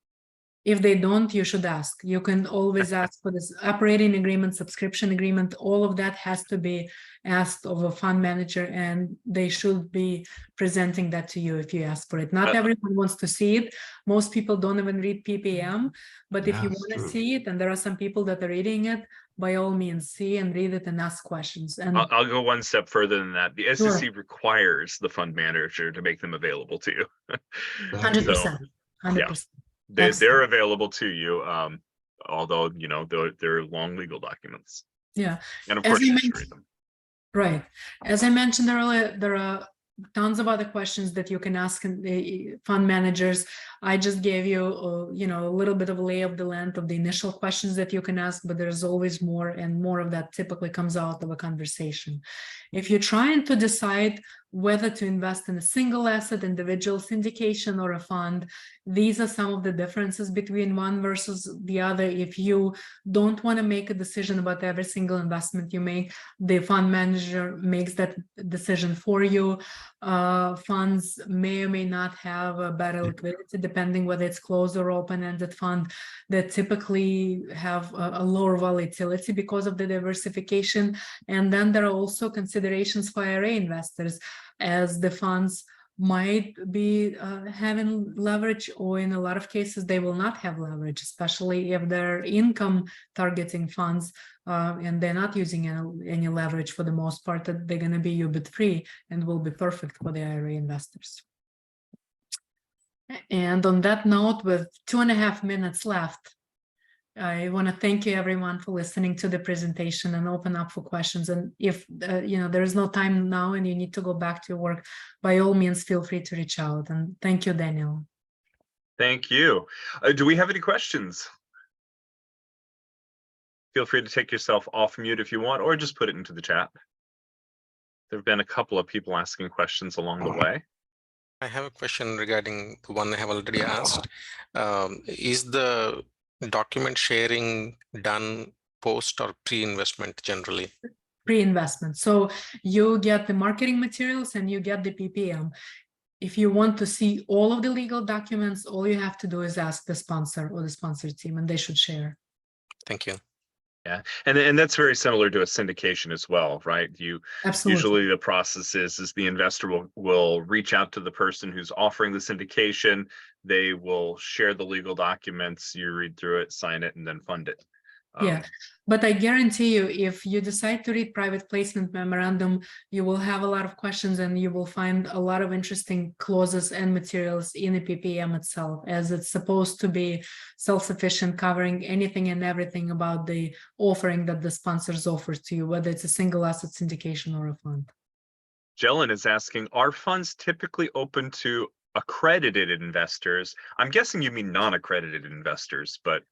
If they don't, you should ask. You can always ask for this operating agreement, subscription agreement, all of that has to be asked of a fund manager, and they should be presenting that to you if you ask for it. Not everyone wants to see it. Most people don't even read PPM, but if you want to see it, and there are some people that are reading it, by all means, see and read it and ask questions. And I'll go one step further than that. The SEC requires the fund manager to make them available to you. 100%. 100%. They're available to you, although, you know, they're long legal documents. Yeah. And of course, you should read them. Right. As I mentioned earlier, there are tons of other questions that you can ask fund managers. I just gave you, you know, a little bit of a lay of the land of the initial questions that you can ask, but there's always more, and more of that typically comes out of a conversation. If you're trying to decide whether to invest in a single asset, individual syndication, or a fund, these are some of the differences between one versus the other. If you don't want to make a decision about every single investment you make, the fund manager makes that decision for you. Funds may or may not have a better liquidity, depending whether it's closed or open-ended fund, that typically have a lower volatility because of the diversification. And then there are also considerations for IRA investors, as the funds might be having leverage, or in a lot of cases they will not have leverage, especially if they're income targeting funds and they're not using any leverage for the most part, that they're going to be UBIT free and will be perfect for the IRA investors. And on that note, with 2.5 minutes left, I want to thank you everyone for listening to the presentation and open up for questions. And if you know, there is no time now and you need to go back to your work, by all means, feel free to reach out. And thank you, Daniel. Thank you. Do we have any questions? Feel free to take yourself off mute if you want, or just put it into the chat. There have been a couple of people asking questions along the way. I have a question regarding the one I have already asked. Is the document sharing done post or pre-investment generally? Pre-investment. So you get the marketing materials and you get the PPM. If you want to see all of the legal documents, all you have to do is ask the sponsor or the sponsor team, and they should share. Thank you. Yeah, and that's very similar to a syndication as well, right? Absolutely. Usually the process is the investor will reach out to the person who's offering the syndication. They will share the legal documents, you read through it, sign it, and then fund it. Yeah, but I guarantee you, if you decide to read private placement memorandum, you will have a lot of questions and you will find a lot of interesting clauses and materials in the PPM itself, as it's supposed to be self-sufficient, covering anything and everything about the offering that the sponsors offer to you, whether it's a single asset syndication or a fund. Jelen is asking, are funds typically open to accredited investors? I'm guessing you mean non-accredited investors, but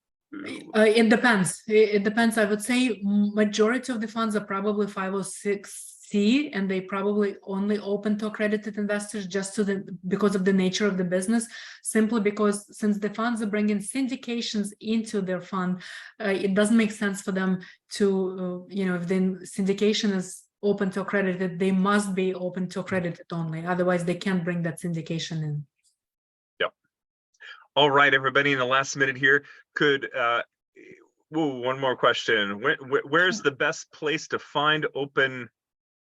it depends. It depends. I would say majority of the funds are probably 506C, and they probably only open to accredited investors just because of the nature of the business. Simply because since the funds are bringing syndications into their fund, it doesn't make sense for them to, you know, if the syndication is open to accredited, they must be open to accredited only. Otherwise, they can't bring that syndication in. All right, everybody, in the last minute here, could one more question. Where's the best place to find open,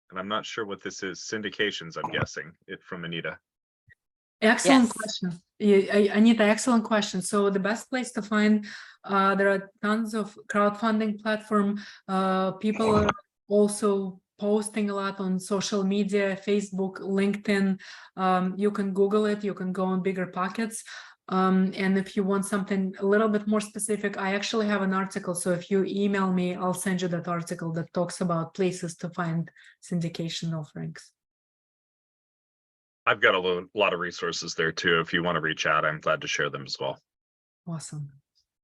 and I'm not sure what this is, syndications, I'm guessing, from Anita. Excellent question. Anita, excellent question. So the best place to find, there are tons of crowdfunding platform. People are also posting a lot on social media, Facebook, LinkedIn. You can Google it, you can go on Bigger Pockets. And if you want something a little bit more specific, I actually have an article. So if you email me, I'll send you that article that talks about places to find syndication offerings. I've got a lot of resources there too. If you want to reach out, I'm glad to share them as well. Awesome.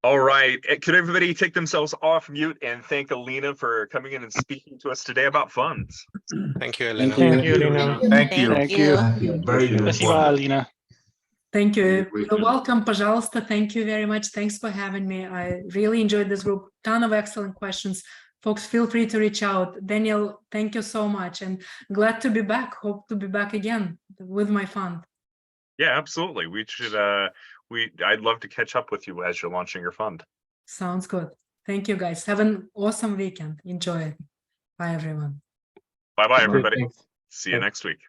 All right. Could everybody take themselves off mute and thank Alina for coming in and speaking to us today about funds? Thank you, Elena. Thank you, Alina. Thank you. Thank you. Thank you. Very good. Спасибо, Alina. Thank you. Very good. You're welcome. Пожалуйста. Thank you very much. Thanks for having me. I really enjoyed this group. Ton of excellent questions. Folks, feel free to reach out. Daniel, thank you so much. And glad to be back. Hope to be back again with my fund. Yeah, absolutely. We should, I'd love to catch up with you as you're launching your fund. Sounds good. Thank you, guys. Have an awesome weekend. Enjoy it. Bye, everyone. Bye-bye, everybody. Thanks. See you next week.